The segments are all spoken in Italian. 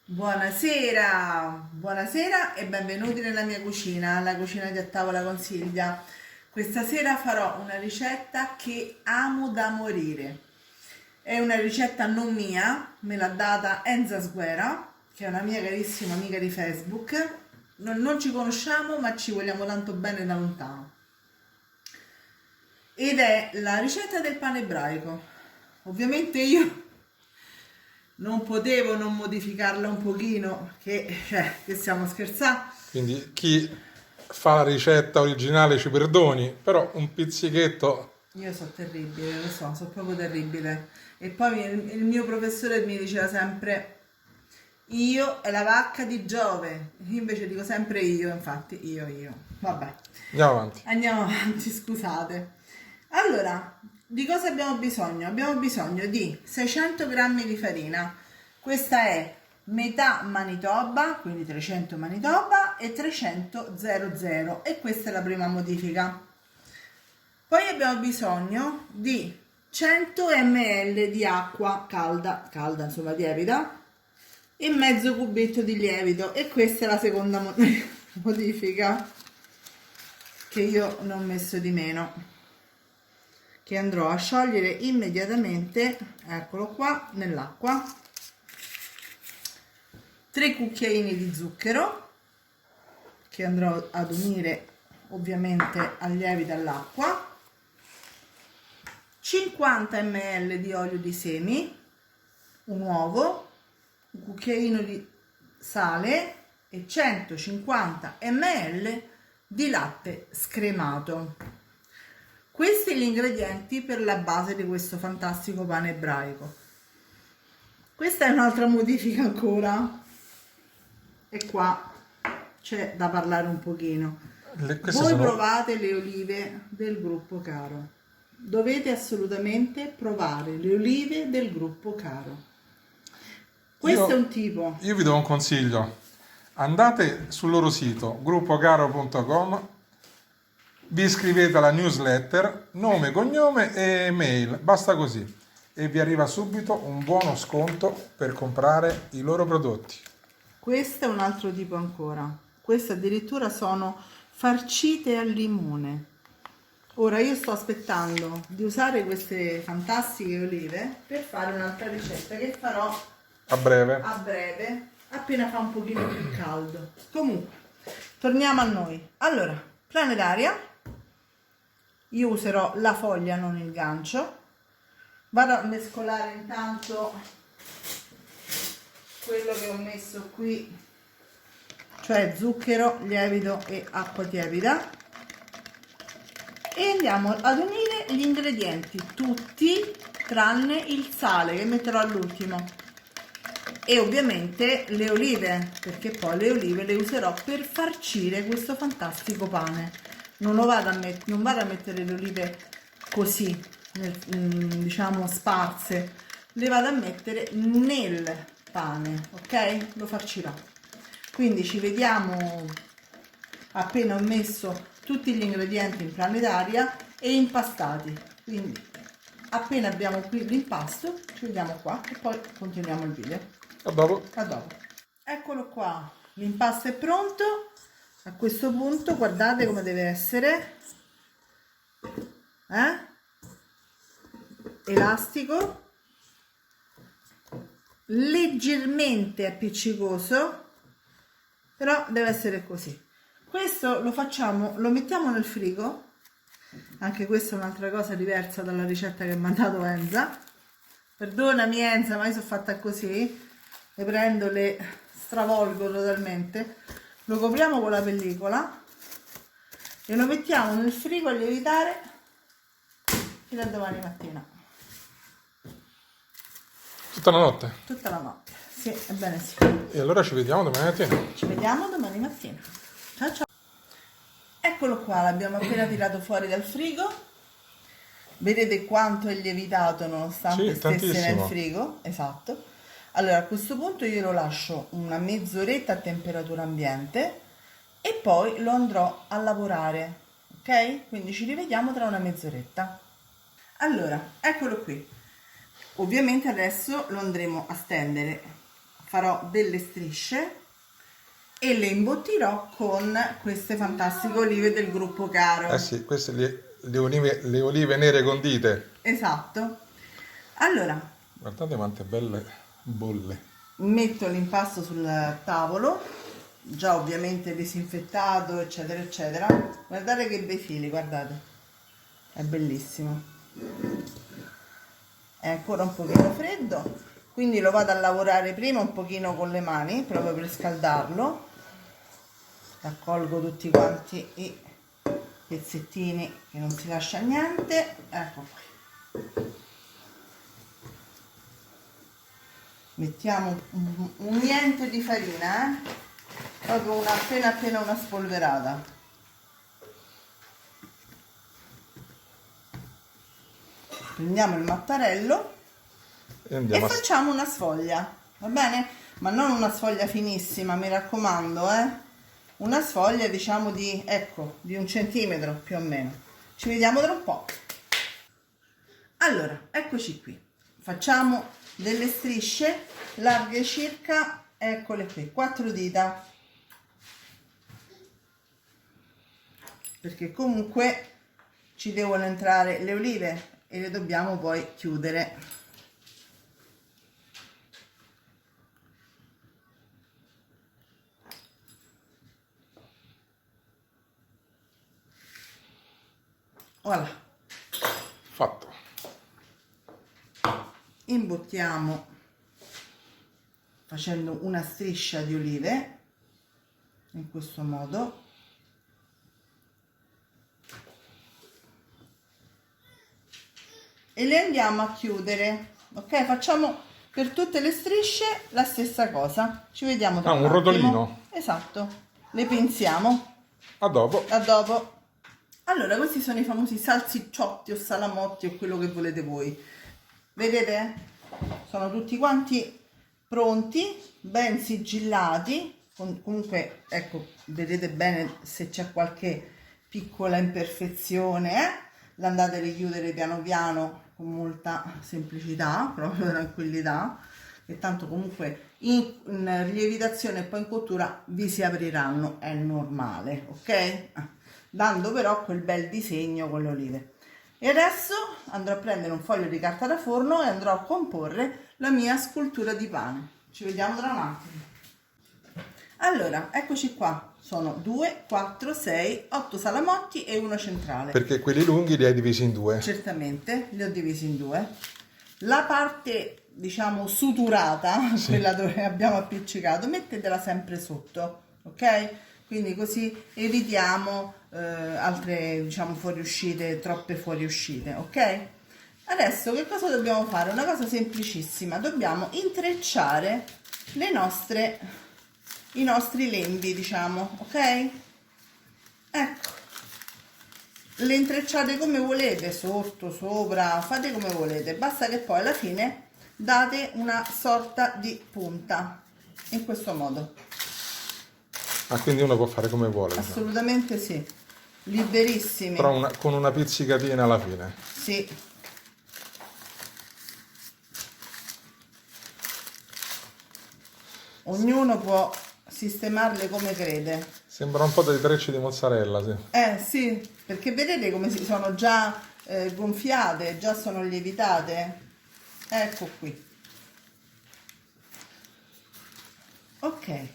Buonasera, buonasera e benvenuti nella mia cucina, la cucina di A Tavola con Silvia. Questa sera farò una ricetta che amo da morire. È una ricetta non mia, me l'ha data Enza Sguera, che è una mia carissima amica di Facebook. Non ci conosciamo, ma ci vogliamo tanto bene da lontano. Ed è la ricetta del pane ebraico. Ovviamente io non potevo non modificarla un pochino, che stiamo scherzando. Quindi chi fa la ricetta originale ci perdoni, però un pizzichetto. Io so terribile, lo so proprio terribile. E poi il mio professore mi diceva sempre, io è la vacca di Giove. Io invece dico sempre io, infatti, io. Vabbè, Andiamo avanti. andiamo avanti, scusate. Allora, di cosa abbiamo bisogno? Abbiamo bisogno di 600 grammi di farina. Questa è metà Manitoba, quindi 300 Manitoba e 300 00. E questa è la prima modifica. Poi abbiamo bisogno di 100 ml di acqua calda, insomma lievita, e mezzo cubetto di lievito. E questa è la seconda modifica, che io ne ho messo di meno, che andrò a sciogliere immediatamente, eccolo qua, nell'acqua. 3 cucchiaini di zucchero, che andrò ad unire ovviamente al lievito all'acqua. 50 ml di olio di semi, un uovo, un cucchiaino di sale e 150 ml di latte scremato. Questi gli ingredienti per la base di questo fantastico pane ebraico. Questa è un'altra modifica ancora, e qua c'è da parlare un pochino. Voi provate le olive del gruppo Caro. Dovete assolutamente provare le olive del gruppo Caro. Questo è un tipo. Io vi do un consiglio. Andate sul loro sito gruppocaro.com, vi iscrivete alla newsletter, nome, cognome e mail, basta così, e vi arriva subito un buono sconto per comprare i loro prodotti. Questo è un altro tipo ancora. Queste addirittura sono farcite al limone. Ora io sto aspettando di usare queste fantastiche olive per fare un'altra ricetta che farò A breve. appena fa un pochino più caldo. Comunque, torniamo a noi. Allora, planetaria, io userò la foglia, non il gancio. Vado a mescolare intanto quello che ho messo qui, cioè zucchero, lievito e acqua tiepida, e andiamo ad unire gli ingredienti tutti tranne il sale, che metterò all'ultimo, e ovviamente le olive, perché poi le olive le userò per farcire questo fantastico pane. Non vado a mettere le olive così, diciamo sparse, le vado a mettere nel pane, ok? Lo farcirò. Quindi ci vediamo appena ho messo tutti gli ingredienti in planetaria e impastati. Quindi appena abbiamo qui l'impasto ci vediamo qua e poi continuiamo il video. A dopo. A dopo. Eccolo qua, l'impasto è pronto. A questo punto guardate come deve essere, elastico, leggermente appiccicoso, però deve essere così. Questo lo facciamo, lo mettiamo nel frigo. Anche questa è un'altra cosa diversa dalla ricetta che mi ha mandato Enza. Perdonami Enza, ma io sono fatta così, le prendo, le stravolgo totalmente, lo copriamo con la pellicola e lo mettiamo nel frigo a lievitare fino a domani mattina. Tutta la notte. Tutta la notte, sì, ebbene sì. E allora ci vediamo domani mattina. Ci vediamo domani mattina. Ciao ciao. Eccolo qua, l'abbiamo appena tirato fuori dal frigo. Vedete quanto è lievitato nonostante Sì, stesse nel tantissimo. frigo? Esatto. Allora a questo punto io lo lascio una mezz'oretta a temperatura ambiente e poi lo andrò a lavorare, ok? Quindi ci rivediamo tra una mezz'oretta. Allora, eccolo qui. Ovviamente adesso lo andremo a stendere, a farò delle strisce e le imbottirò con queste fantastiche olive del gruppo Caro. Eh sì, queste le olive nere condite. Esatto. Allora, Guardate quante belle bolle. metto l'impasto sul tavolo, già ovviamente disinfettato, eccetera, eccetera. Guardate che bei fili, guardate. È bellissimo. È ancora un pochino freddo, quindi lo vado a lavorare prima un pochino con le mani, proprio per scaldarlo. Raccolgo tutti quanti i pezzettini che non si lascia niente. Ecco qui. Mettiamo un niente di farina, proprio una appena una spolverata. Prendiamo il mattarello e facciamo una sfoglia, va bene? Ma non una sfoglia finissima, mi raccomando, una sfoglia diciamo di, ecco, di 1 centimetro più o meno. Ci vediamo tra un po'. Allora, eccoci qui. Facciamo delle strisce larghe circa, eccole qui, 4 dita, perché comunque ci devono entrare le olive e le dobbiamo poi chiudere. Voilà. Fatto. Imbottiamo facendo una striscia di olive in questo modo e le andiamo a chiudere. Ok, facciamo per tutte le strisce la stessa cosa. Ci vediamo tra un attimo. Rotolino. Esatto, le pensiamo. A dopo. A dopo. Allora, questi sono i famosi salsicciotti o salamotti o quello che volete voi. Vedete? Sono tutti quanti pronti, ben sigillati. Comunque, ecco, vedete bene se c'è qualche piccola imperfezione, l'andate a richiudere piano piano con molta semplicità, proprio tranquillità, e tanto comunque in lievitazione e poi in cottura vi si apriranno, è normale, ok? Dando però quel bel disegno con le olive. E adesso andrò a prendere un foglio di carta da forno e andrò a comporre la mia scultura di pane. Ci vediamo tra un attimo. Allora, eccoci qua. Sono 2, 4, 6, 8 salamotti e uno centrale. Perché quelli lunghi li hai divisi in 2. Certamente, li ho divisi in 2. La parte, diciamo, suturata, sì, quella dove abbiamo appiccicato, mettetela sempre sotto, ok? Quindi così evitiamo altre, diciamo, fuoriuscite, troppe fuoriuscite, ok? Adesso che cosa dobbiamo fare? Una cosa semplicissima, dobbiamo intrecciare i nostri lembi, diciamo, ok? Ecco, le intrecciate come volete, sotto, sopra, fate come volete, basta che poi alla fine date una sorta di punta, in questo modo. Ah, quindi uno può fare come vuole. Assolutamente sì, liberissimi. Però con una pizzicatina alla fine. Sì. Ognuno può sistemarle come crede. Sembra un po' dei trecce di mozzarella, sì. Sì, perché vedete come si sono già gonfiate, già sono lievitate. Ecco qui. Ok,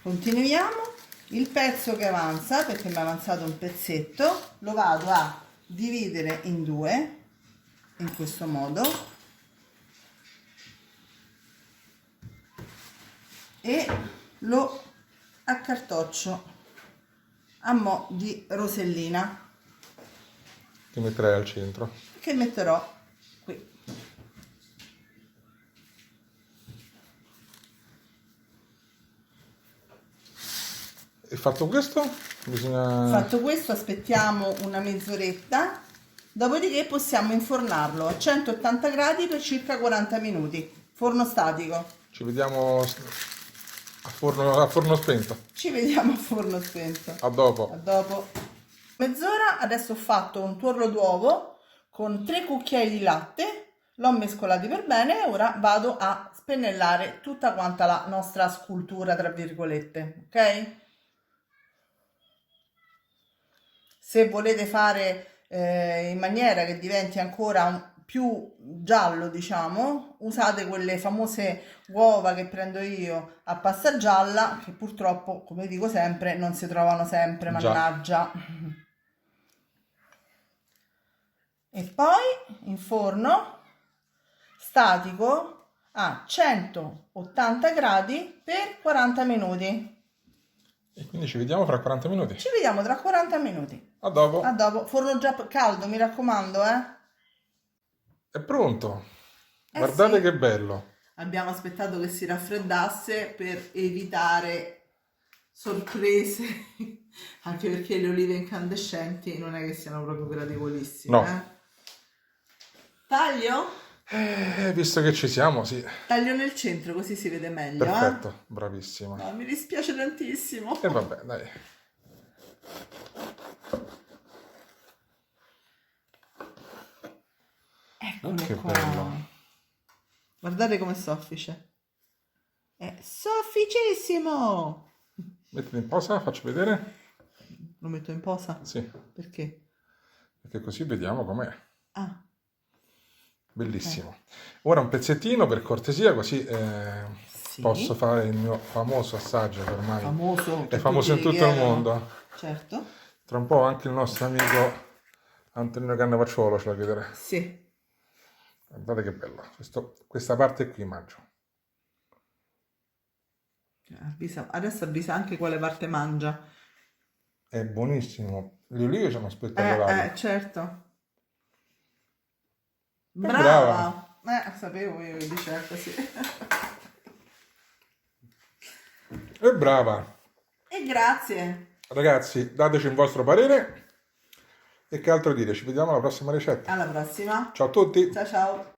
continuiamo. Il pezzo che avanza, perché mi è avanzato un pezzetto, lo vado a dividere in 2, in questo modo, e lo accartoccio a mo' di rosellina Che metterai al centro. che metterò qui. E fatto questo, bisogna... Fatto questo aspettiamo una mezz'oretta, dopodiché possiamo infornarlo a 180 gradi per circa 40 minuti, forno statico. Ci vediamo a forno spento. Ci vediamo a forno spento. A dopo. A dopo. Mezz'ora, adesso ho fatto un tuorlo d'uovo con 3 cucchiai di latte, l'ho mescolati per bene e ora vado a spennellare tutta quanta la nostra scultura, tra virgolette, ok? Se volete fare in maniera che diventi ancora più giallo, diciamo, usate quelle famose uova che prendo io a pasta gialla, che purtroppo, come dico sempre, non si trovano sempre, Già. mannaggia. E poi in forno statico a 180 gradi per 40 minuti. E quindi ci vediamo fra 40 minuti. Ci vediamo tra 40 minuti. A dopo. A dopo. Forno già caldo, mi raccomando, eh. È pronto. Guardate Sì. che bello. Abbiamo aspettato che si raffreddasse per evitare sorprese, anche perché le olive incandescenti non è che siano proprio gradevolissime. No. Taglio? Visto che ci siamo, sì. Taglio nel centro così si vede meglio. Perfetto, bravissima. No, mi dispiace tantissimo. E vabbè, dai. Eccolo Che qua. bello. Guardate com'è soffice. È sofficissimo. Mettilo in posa, faccio vedere. Lo metto in posa? Sì, Perché? perché così vediamo com'è. Ah, Bellissimo. Ora un pezzettino per cortesia, così sì. posso fare il mio famoso assaggio che ormai Famoso. è famoso in tutti tutto il chiedono. mondo. Certo. Tra un po' anche il nostro amico Antonino Cannavacciuolo ce la chiederà. Sì. Guardate che bello. Questa parte qui mangio. Adesso avvisa anche quale parte mangia. È buonissimo. Le olive sono spettacolari. Certo. Brava. Brava. Sapevo io di certo, sì. E brava. E grazie. Ragazzi, dateci il vostro parere. E che altro dire? Ci vediamo alla prossima ricetta. Alla prossima. Ciao a tutti. Ciao ciao.